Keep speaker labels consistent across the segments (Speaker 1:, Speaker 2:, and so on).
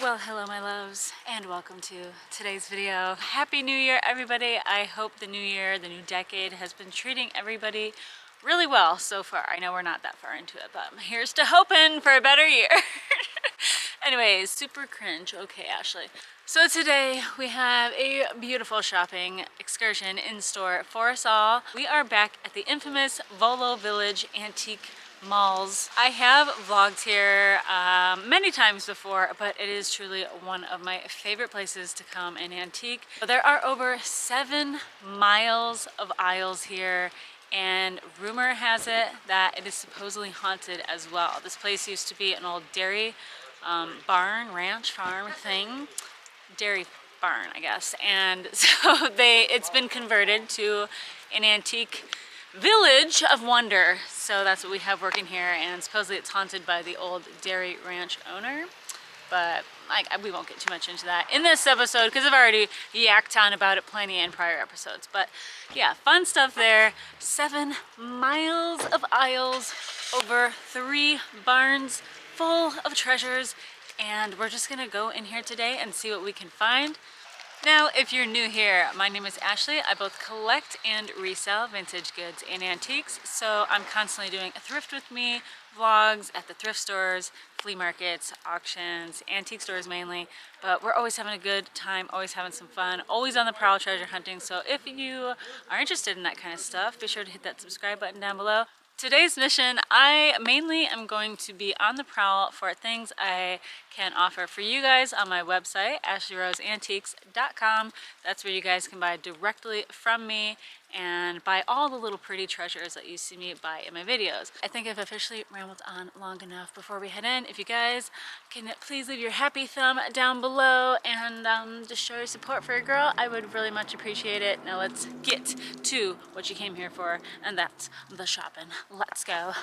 Speaker 1: Well, hello my loves, and welcome to today's video. Happy New Year, everybody. I hope the new year, the new decade has been treating everybody really well so far. I know we're not that far into it, but here's to hoping for a better year. Anyways, super cringe. Okay, Ashley. So today we have a beautiful shopping excursion in store for us all. We are back at the infamous Volo Village Antique Malls. I have vlogged here many times before, but it is truly one of my favorite places to come in antique. There are over 7 miles of aisles here, and rumor has it that it is supposedly haunted as well. This place used to be an old dairy barn, ranch, farm thing. Dairy barn, I guess. And so it's been converted to an antique village of wonder. So that's what we have working here, and supposedly it's haunted by the old dairy ranch owner. But we won't get too much into that in this episode because I've already yacked on about it plenty in prior episodes. But yeah, fun stuff there. 7 miles of aisles, over 3 barns full of treasures, and we're just gonna go in here today and see what we can find. Now, if you're new here, my name is Ashley. I both collect and resell vintage goods and antiques, so I'm constantly doing a thrift with me vlogs at the thrift stores, flea markets, auctions, antique stores mainly, but we're always having a good time, always having some fun, always on the prowl treasure hunting. So if you are interested in that kind of stuff, be sure to hit that subscribe button down below. Today's mission, I mainly am going to be on the prowl for things I can offer for you guys on my website, ashleyroseantiques.com. That's where you guys can buy directly from me and buy all the little pretty treasures that you see me buy in my videos. I think I've officially rambled on long enough. Before we head in, if you guys can please leave your happy thumb down below and just show your support for your girl, I would really much appreciate it. Now let's get to what you came here for, and that's the shopping. Let's go.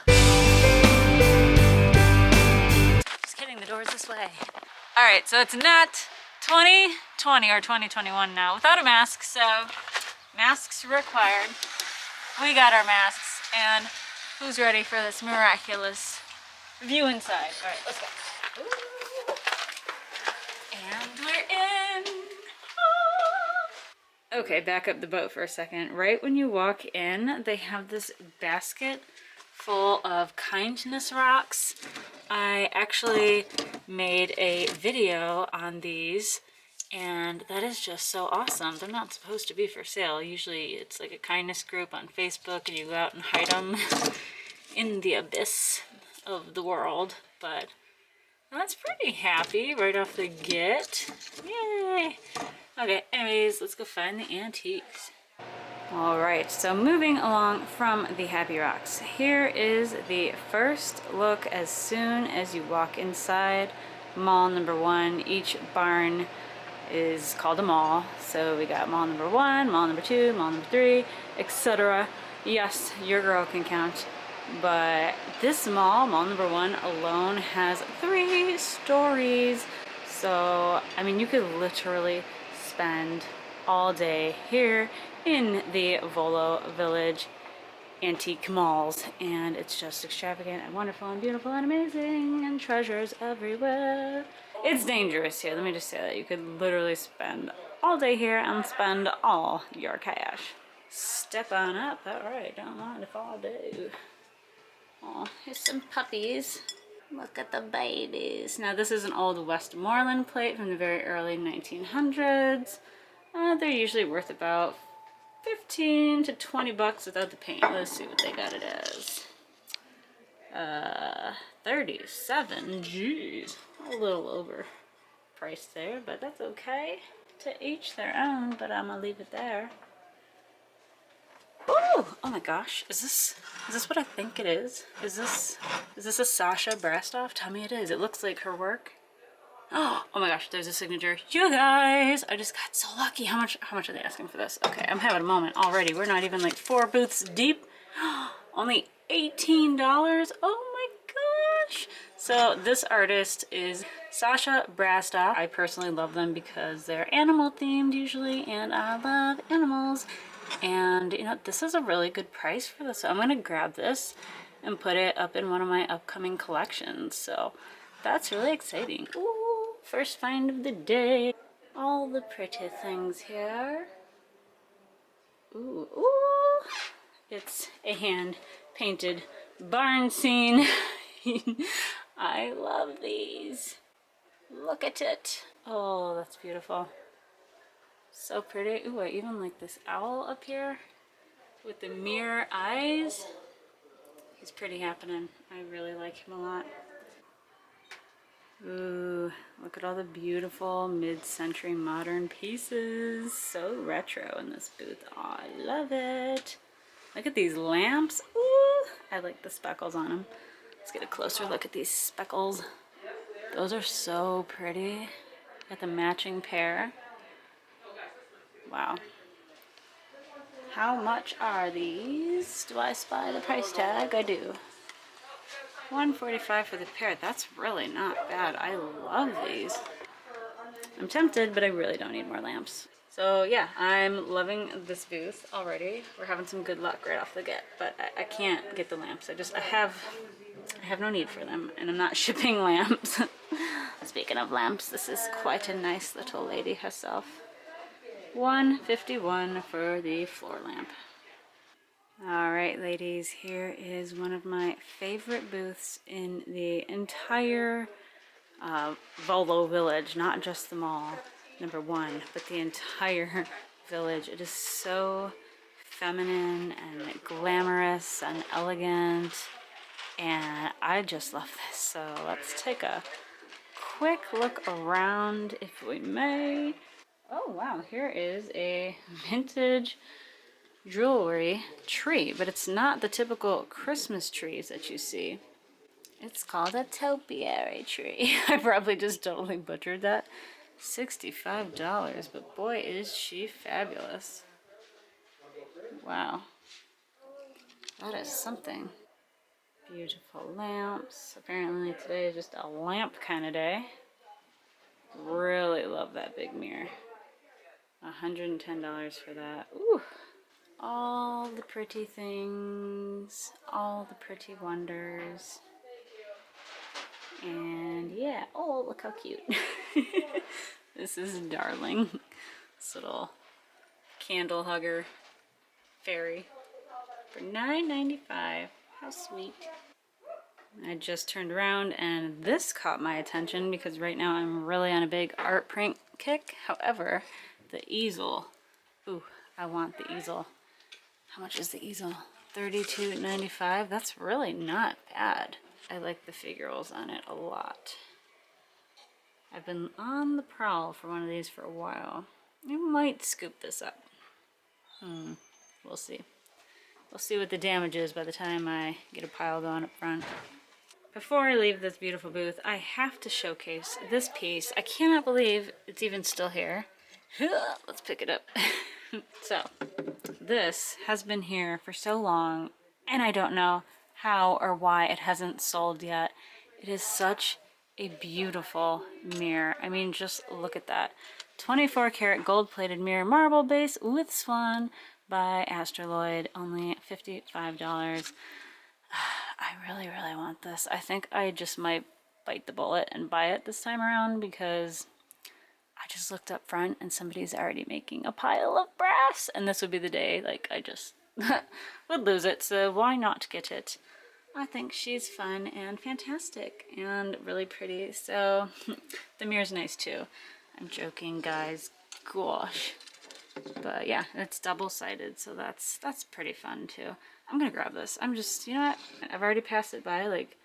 Speaker 1: Just kidding, the door's this way. All right, so it's not 2020 or 2021 now without a mask, so masks required. We got our masks, and who's ready for this miraculous view inside? All right, let's go. Ooh. And we're in. Oh. Okay, back up the boat for a second. Right when you walk in, they have this basket full of kindness rocks. I actually made a video on these, and that is just so awesome. They're not supposed to be for sale. Usually it's like a kindness group on Facebook and you go out and hide them in the abyss of the world. But that's pretty happy right off the get. Yay! Okay, anyways, let's go find the antiques. Alright, so moving along from the Happy Rocks, here is the first look as soon as you walk inside mall number 1. Each barn is called a mall, so we got mall number 1, mall number 2, mall number 3, etc. Yes, your girl can count, but this mall number 1 alone has 3 stories, so I mean you could literally spend all day here in the Volo Village Antique Malls, and it's just extravagant and wonderful and beautiful and amazing and treasures everywhere. It's dangerous here, let me just say that. You could literally spend all day here and spend all your cash. Step on up. Alright, don't mind if I do. Oh, here's some puppies. Look at the babies. Now this is an old Westmoreland plate from the very early 1900s. They're usually worth about 15 to 20 bucks without the paint. Let's see what they got it as. 37. Jeez, a little overpriced there, but that's okay. To each their own, but I'm gonna leave it there. Ooh, oh my gosh, is this what I think it is? Is this a Sasha Brastoff? Tell me it is. It looks like her work. Oh my gosh, there's a signature. You guys, I just got so lucky. How much are they asking for this? Okay, I'm having a moment already. We're not even like 4 booths deep. Only $18. Oh my gosh. So this artist is Sasha Brastoff. I personally love them because they're animal themed usually, and I love animals. And you know, this is a really good price for this. So I'm gonna grab this and put it up in one of my upcoming collections. So that's really exciting. Ooh. First find of the day. All the pretty things here. Ooh, ooh. It's a hand-painted barn scene. I love these. Look at it. Oh, that's beautiful. So pretty. Ooh, I even like this owl up here with the mirror eyes. He's pretty happening. I really like him a lot. Ooh, look at all the beautiful mid-century modern pieces. So retro in this booth. Oh, I love it. Look at these lamps. Ooh, I like the speckles on them. Let's get a closer look at these speckles. Those are so pretty. Got the matching pair. Wow. How much are these? Do I spy the price tag? I do. $145 for the pair. That's really not bad. I love these. I'm tempted, but I really don't need more lamps. So yeah, I'm loving this booth already. We're having some good luck right off the get, but I can't get the lamps. I have no need for them, and I'm not shipping lamps. Speaking of lamps, this is quite a nice little lady herself. $151 for the floor lamp. All right, ladies, here is one of my favorite booths in the entire Volo Village, not just the mall, number one, but the entire village. It is so feminine and glamorous and elegant, and I just love this. So let's take a quick look around, if we may. Oh wow, here is a vintage jewelry tree, but it's not the typical Christmas trees that you see. It's called a topiary tree. I probably just totally butchered that. $65, but boy is she fabulous. Wow. That is something. Beautiful lamps. Apparently today is just a lamp kind of day. Really love that big mirror. $110 for that. Ooh. All the pretty things. All the pretty wonders. And yeah, oh, look how cute. This is darling. This little candle hugger fairy for $9.95. How sweet. I just turned around and this caught my attention because right now I'm really on a big art print kick. However, the easel. Ooh, I want the easel. How much is the easel? $32.95. That's really not bad. I like the figurals on it a lot. I've been on the prowl for one of these for a while. I might scoop this up. We'll see. We'll see what the damage is by the time I get a pile going up front. Before I leave this beautiful booth, I have to showcase this piece. I cannot believe it's even still here. Let's pick it up. So, this has been here for so long, and I don't know how or why it hasn't sold yet. It is such a beautiful mirror. I mean, just look at that. 24 karat gold plated mirror, marble base with swan by Astroloid, only $55. I really, really want this. I think I just might bite the bullet and buy it this time around because I just looked up front and somebody's already making a pile of brass, and this would be the day like I just would lose it, so why not get it? I think she's fun and fantastic and really pretty, so the mirror's nice too. I'm joking, guys. Gosh. But yeah, it's double-sided, so that's pretty fun too. I'm gonna grab this. I'm just, you know what? I've already passed it by like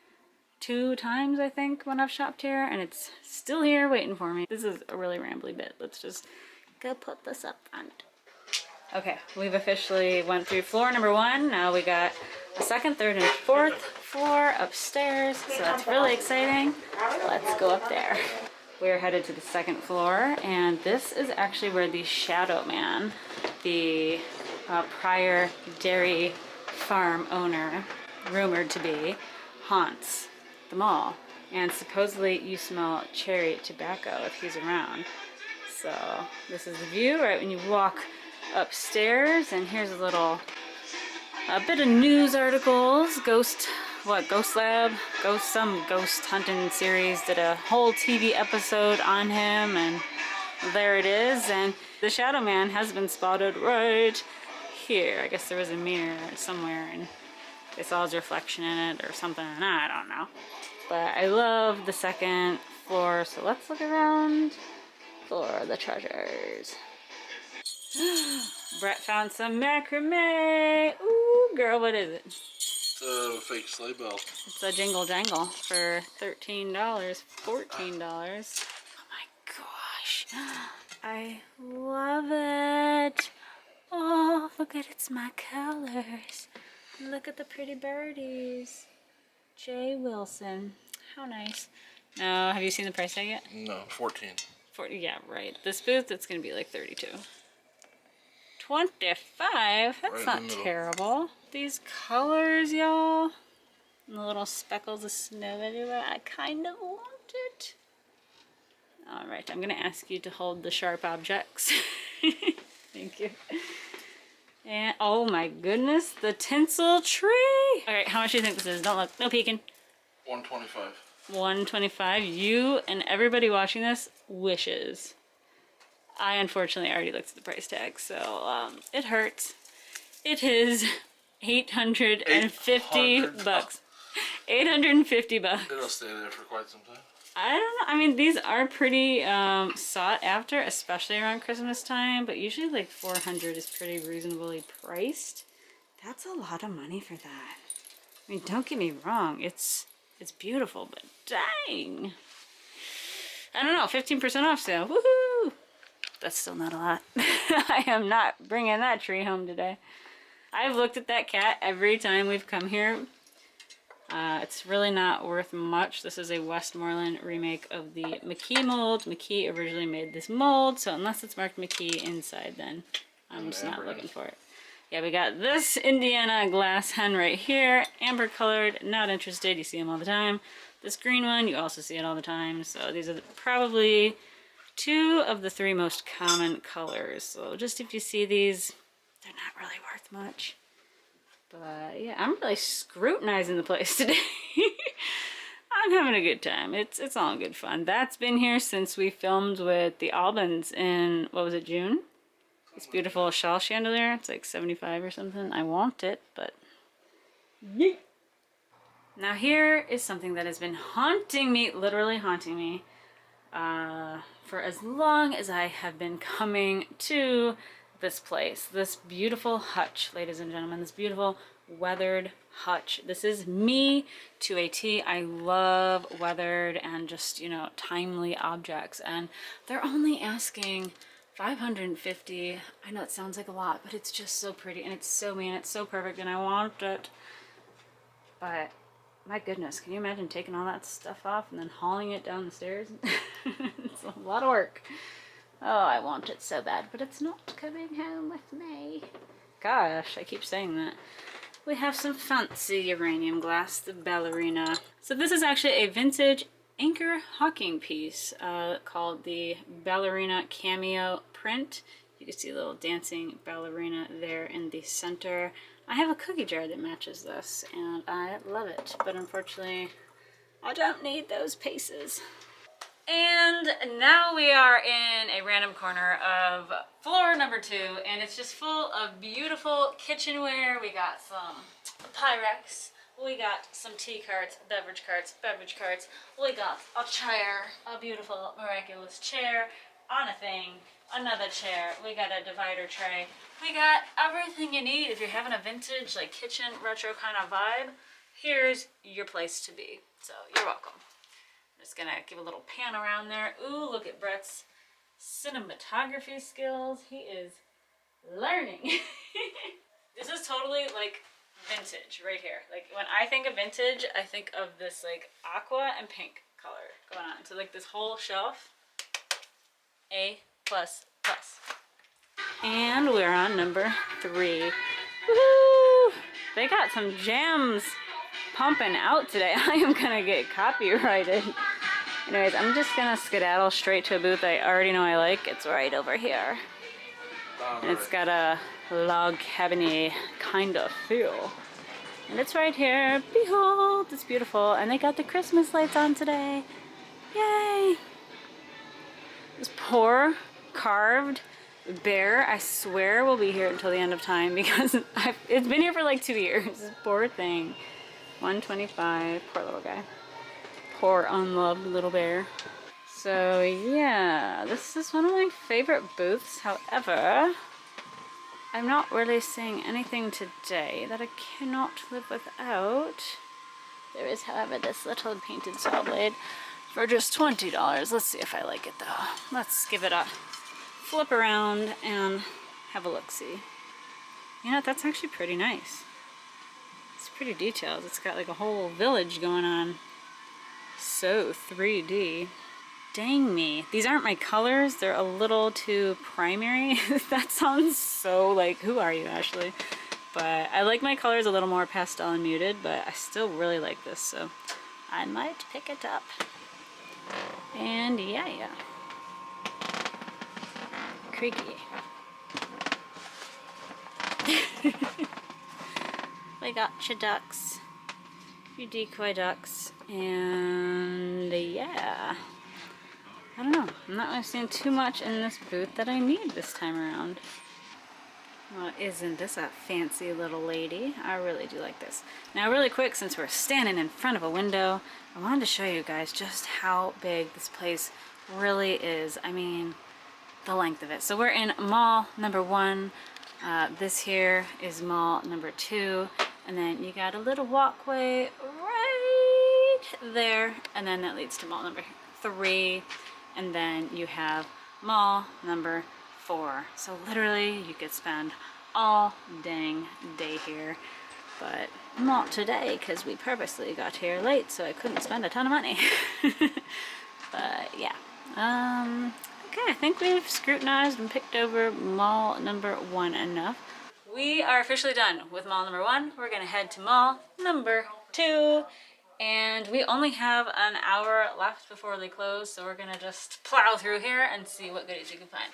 Speaker 1: 2 times, I think, when I've shopped here, and it's still here waiting for me. This is a really rambly bit. Let's just go put this up front. Okay, we've officially went through floor number 1. Now we got the 2nd, 3rd, and 4th floor upstairs, so that's really exciting. Let's go up there. We're headed to the 2nd floor, and this is actually where the Shadow Man, the prior dairy farm owner, rumored to be, haunts the mall. And supposedly you smell cherry tobacco if he's around. So this is the view right when you walk upstairs, and here's a bit of news articles, ghost what, Ghost Lab? Some ghost hunting series did a whole TV episode on him, and there it is. And the Shadow Man has been spotted right here. I guess there was a mirror somewhere and they saw his reflection in it or something. I don't know. But I love the second floor, so let's look around for the treasures. Brett found some macrame. Ooh, girl, what is it?
Speaker 2: It's a fake sleigh bell.
Speaker 1: It's a jingle jangle for $13, $14. Oh my gosh. I love it. Oh, look at it's my colors. Look at the pretty birdies. Jay Wilson. How nice. No, have you seen the price tag yet?
Speaker 2: No, 14.
Speaker 1: 40, yeah, right. This booth, it's going to be like 32. 25? That's
Speaker 2: Right
Speaker 1: not terrible. These colors, y'all. And the little speckles of snow everywhere. I kind of want it. All right, I'm going to ask you to hold the sharp objects. Thank you. And, oh my goodness, the tinsel tree. All right, how much do you think this is? Don't look, no peeking.
Speaker 2: 125.
Speaker 1: 125. You and everybody watching this wishes. I unfortunately already looked at the price tag, so it hurts. It is 850 bucks. 850 bucks.
Speaker 2: It'll stay there for quite some time.
Speaker 1: I don't know. I mean, these are pretty sought after, especially around Christmas time, but usually like 400 is pretty reasonably priced. That's a lot of money for that. I mean, don't get me wrong. It's beautiful, but dang. I don't know, 15% off sale. Woohoo! That's still not a lot. I am not bringing that tree home today. I've looked at that cat every time we've come here. It's really not worth much. This is a Westmoreland remake of the McKee mold. McKee originally made this mold, so unless it's marked McKee inside, then I'm just not looking for it. Yeah, we got this Indiana glass hen right here, amber colored, not interested, you see them all the time. This green one, you also see it all the time, so these are probably 2 of the 3 most common colors. So just if you see these, they're not really worth much. But yeah, I'm really scrutinizing the place today. I'm having a good time. It's all good fun. That's been here since we filmed with the Albans in, what was it, June? This beautiful shawl chandelier. It's like 75 or something. I want it, but yeet. Now here is something that has been haunting me, literally haunting me, for as long as I have been coming to this place. This beautiful hutch, ladies and gentlemen. This beautiful weathered hutch. This is me to a T. I love weathered and just, you know, timely objects. And they're only asking $550. I know it sounds like a lot, but it's just so pretty and it's so mean. It's so perfect and I want it. But my goodness, can you imagine taking all that stuff off and then hauling it down the stairs? It's a lot of work. Oh, I want it so bad, but it's not coming home with me. Gosh, I keep saying that. We have some fancy uranium glass, the ballerina. So this is actually a vintage anchor hawking piece called the ballerina cameo print. You can see a little dancing ballerina there in the center. I have a cookie jar that matches this and I love it, but unfortunately I don't need those pieces. And now we are in a random corner of floor number 2 and it's just full of beautiful kitchenware. We got some Pyrex, we got some tea carts, beverage carts, we got a chair, a beautiful miraculous chair on a thing, another chair, we got a divider tray, we got everything you need if you're having a vintage like kitchen retro kind of vibe. Here's your place to be, so you're welcome. Just gonna give a little pan around there. Ooh, look at Brett's cinematography skills. He is learning. This is totally like vintage right here. Like when I think of vintage, I think of this like aqua and pink color going on. So like this whole shelf, A++. And we're on number 3. Woohoo! They got some jams pumping out today. I am gonna get copyrighted. Anyways, I'm just gonna skedaddle straight to a booth I already know I like. It's right over here. And it's got a log cabin-y kind of feel. And it's right here. Behold, it's beautiful. And they got the Christmas lights on today. Yay! This poor carved bear, I swear, will be here until the end of time because it's been here for like 2 years. This poor thing. 125. Poor little guy. Poor unloved little bear. So yeah, this is one of my favorite booths. However, I'm not really seeing anything today that I cannot live without. There is, however, this little painted saw blade for just $20. Let's see if I like it though. Let's give it a flip around and have a look-see. You know, that's actually pretty nice. It's pretty detailed. It's got like a whole village going on. So 3D. Dang me. These aren't my colors. They're a little too primary. That sounds so like, who are you, Ashley? But I like my colors a little more pastel and muted, but I still really like this, so I might pick it up. And yeah. Creaky. We got your ducks, your decoy ducks, and yeah. I don't know. I'm not really seeing too much in this booth that I need this time around. Well, isn't this a fancy little lady? I really do like this. Now really quick, since we're standing in front of a window, I wanted to show you guys just how big this place really is. I mean, the length of it. So we're in mall number 1. This here is mall number 2. And then you got a little walkway right there. And then that leads to mall number 3. And then you have mall number 4. So literally you could spend all dang day here. But not today because we purposely got here late so I couldn't spend a ton of money. But yeah. Okay, I think we've scrutinized and picked over mall number 1 enough. We are officially done with mall number 1. We're gonna head to mall number 2. And we only have an hour left before they close, so we're gonna just plow through here and see what goodies we can find.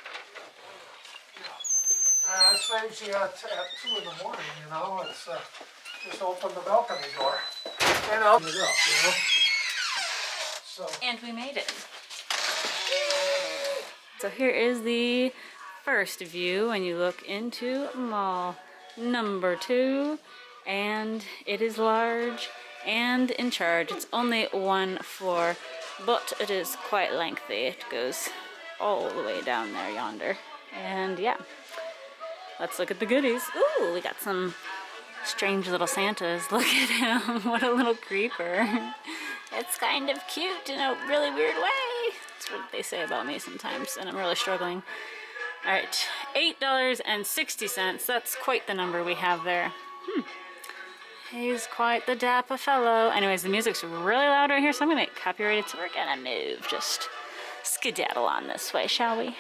Speaker 3: It's usually at 2 in the morning, you know, it's just open the balcony door and open it up, you know. So.
Speaker 1: And we made it. So here is the first view when you look into mall number 2, and it is large and in charge. It's only 1 floor, but it is quite lengthy. It goes all the way down there yonder. And yeah, let's look at the goodies. Ooh, we got some strange little Santas. Look at him. What a little creeper. It's kind of cute in a really weird way. That's what they say about me sometimes, and I'm really struggling. All right, $8.60. That's quite the number we have there. He's quite the dapper fellow. Anyways, the music's really loud right here, so I'm gonna get copyrighted, so we're gonna move. Just skedaddle on this way, shall we?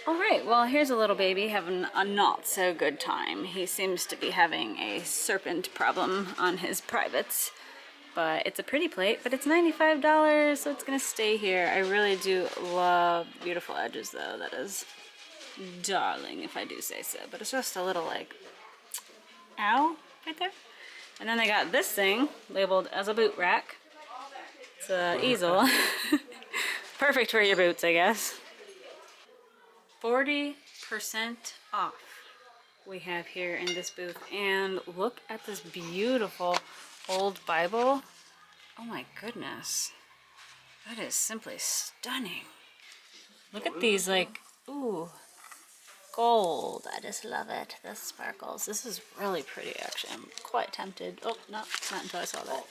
Speaker 1: All right, well, here's a little baby having a not so good time. He seems to be having a serpent problem on his privates. But it's a pretty plate, but it's $95, so it's gonna stay here. I really do love beautiful edges though. That is darling, if I do say so. But it's just a little like, ow, right there. And then they got this thing labeled as a boot rack. It's an easel. Perfect for your boots, I guess. 40% off we have here in this booth. And look at this beautiful old Bible. Oh my goodness. That is simply stunning. Look at these, like, ooh, gold. I just love it. The sparkles. This is really pretty, actually. I'm quite tempted. Oh, no, not until I saw that.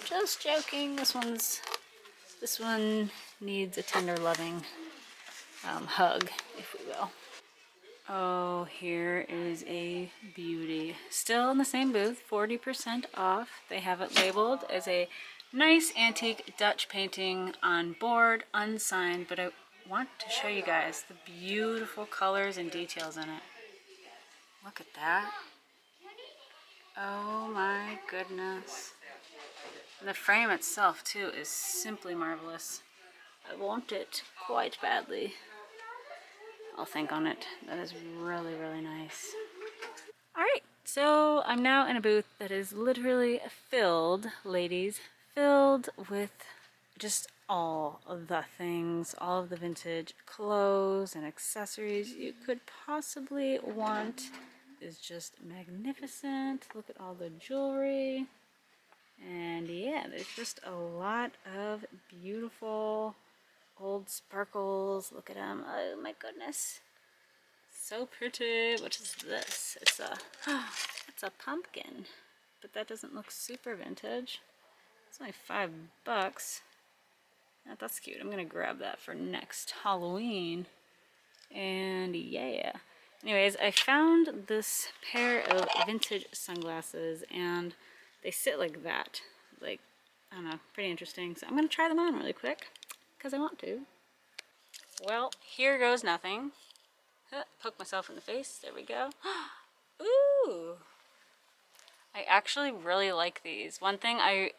Speaker 1: Just joking. This one needs a tender, loving hug, if we will. Oh, here is a beauty. Still in the same booth, 40% off. They have it labeled as a nice antique Dutch painting on board, unsigned, but I want to show you guys the beautiful colors and details in it. Look at that. Oh my goodness. And the frame itself too is simply marvelous. I want it quite badly. I'll think on it. That is really, really nice. All right, So I'm now in a booth that is literally filled, ladies, filled with just all of the things, all of the vintage clothes and accessories you could possibly want. Is just magnificent. Look at all the jewelry. And yeah, there's just a lot of beautiful old sparkles. Look at them. Oh my goodness. So pretty. What is this? It's a it's a pumpkin, but that doesn't look super vintage. It's only $5. That's cute. I'm gonna grab that for next Halloween. And yeah. Anyways, I found this pair of vintage sunglasses and they sit like that. Like, I don't know, pretty interesting. So I'm gonna try them on really quick because I want to. Well, here goes nothing. Poke myself in the face. There we go. Ooh. I actually really like these. One thing I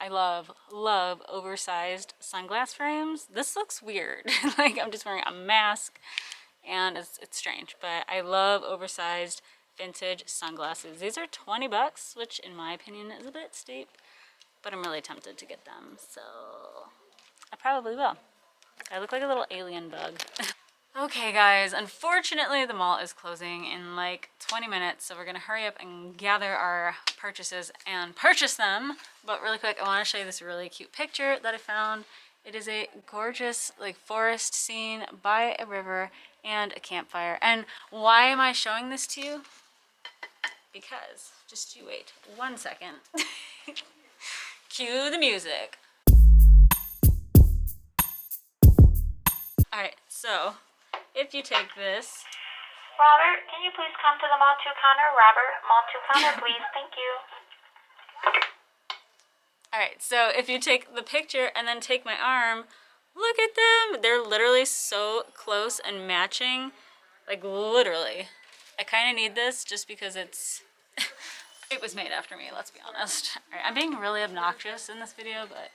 Speaker 1: love oversized sunglass frames. This looks weird. Like I'm just wearing a mask and it's strange, but I love oversized vintage sunglasses. These are $20, which in my opinion is a bit steep, but I'm really tempted to get them, so I probably will. I look like a little alien bug. Okay guys, unfortunately the mall is closing in like 20 minutes, so we're gonna hurry up and gather our purchases and purchase them. But really quick, I wanna show you this really cute picture that I found. It is a gorgeous like forest scene by a river and a campfire. And why am I showing this to you? Because, just you wait 1 second. Cue the music. Alright, so if you take this.
Speaker 4: Robert, can you please come to the mall 2 counter? Robert, mall 2 counter, please. Thank you.
Speaker 1: Alright, so if you take the picture and then take my arm, look at them! They're literally so close and matching. Like, literally. I kind of need this just because it's... it was made after me, let's be honest. Alright, I'm being really obnoxious in this video, but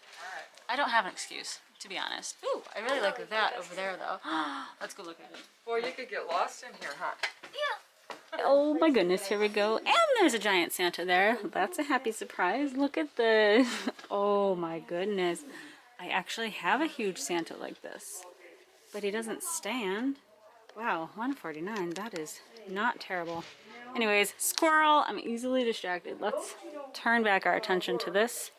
Speaker 1: I don't have an excuse, to be honest. Ooh, I really like that over there, though. Let's go look at it.
Speaker 5: Or you could get lost in here, huh?
Speaker 1: Oh my goodness, here we go. And there's a giant Santa there. That's a happy surprise. Look at this. Oh my goodness. I actually have a huge Santa like this, but he doesn't stand. Wow, $149. That is not terrible. Anyways, squirrel. I'm easily distracted. Let's turn back our attention to this.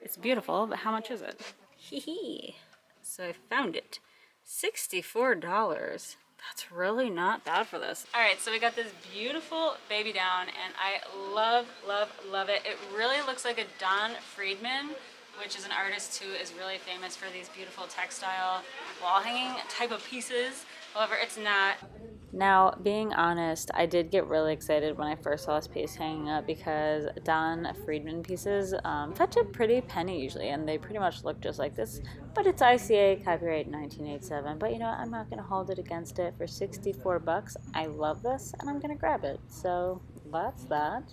Speaker 1: It's beautiful, but how much is it? Hee hee. So I found it. $64. That's really not bad for this. All right, so we got this beautiful baby down and I love, love, love it. It really looks like a Don Friedman, which is an artist who is really famous for these beautiful textile wall hanging type of pieces. However, it's not. Now, being honest, I did get really excited when I first saw this piece hanging up because Don Friedman pieces fetch a pretty penny usually, and they pretty much look just like this, but it's ICA, copyright 1987. But you know what, I'm not going to hold it against it. For 64 bucks, I love this, and I'm going to grab it. So, that's that.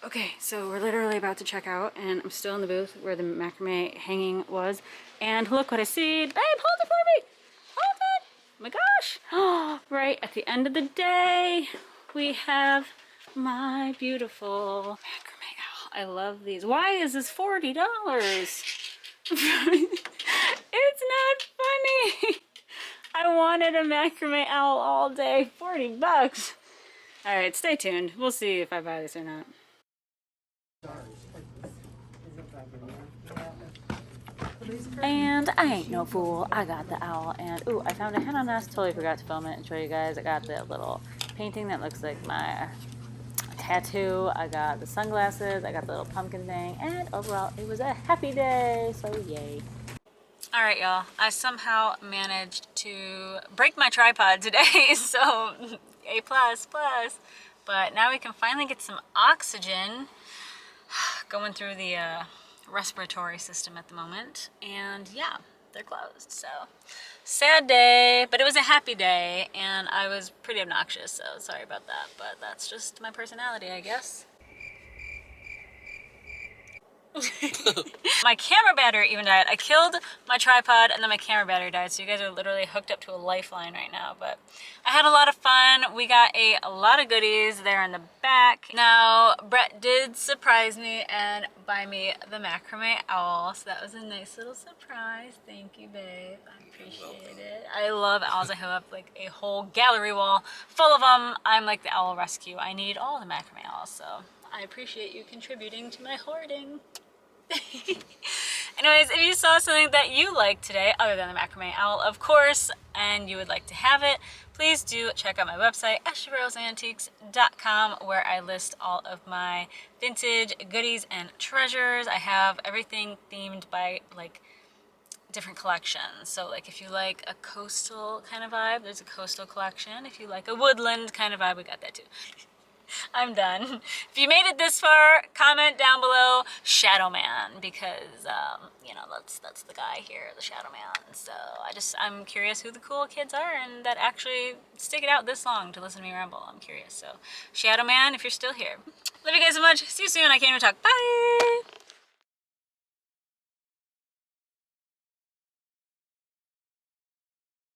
Speaker 1: Okay, so we're literally about to check out, and I'm still in the booth where the macrame hanging was, and look what I see. Babe, hold it for me! Hold it! Oh my gosh! Oh, right at the end of the day, we have my beautiful macrame owl. I love these. Why is this $40? It's not funny. I wanted a macrame owl all day. 40 bucks. All right, stay tuned. We'll see if I buy this or not. And I ain't no fool. I got the owl, and ooh, I found a hen on nest. Totally forgot to film it and show you guys. I got the little painting that looks like my tattoo. I got the sunglasses. I got the little pumpkin thing, and overall, it was a happy day. So yay! All right, y'all. I somehow managed to break my tripod today, so A plus plus. But now we can finally get some oxygen going through the respiratory system at the moment, and yeah, they're closed. So sad day, but it was a happy day, and I was pretty obnoxious, so sorry about that, but that's just my personality, I guess. My camera battery even died. I killed my tripod and then my camera battery died, so you guys are literally hooked up to a lifeline right now. But I had a lot of fun. We got a lot of goodies there in the back. Now, Brett did surprise me and buy me the macrame owl, so that was a nice little surprise. Thank you, babe. I appreciate it. I love owls. I have like a whole gallery wall full of them. I'm like the owl rescue. I need all the macrame owls, so I appreciate you contributing to my hoarding. Anyways, if you saw something that you liked today, other than the macrame owl, of course, and you would like to have it, please do check out my website, voloantiques.com, where I list all of my vintage goodies and treasures. I have everything themed by like different collections. So like if you like a coastal kind of vibe, there's a coastal collection. If you like a woodland kind of vibe, we got that too. I'm done. If you made it this far, comment down below Shadow Man, because you know, that's the guy here, the Shadow Man. So I'm curious who the cool kids are and that actually stick it out this long to listen to me ramble. I'm curious. So Shadow Man, if you're still here. Love you guys so much. See you soon. I can't even talk. Bye.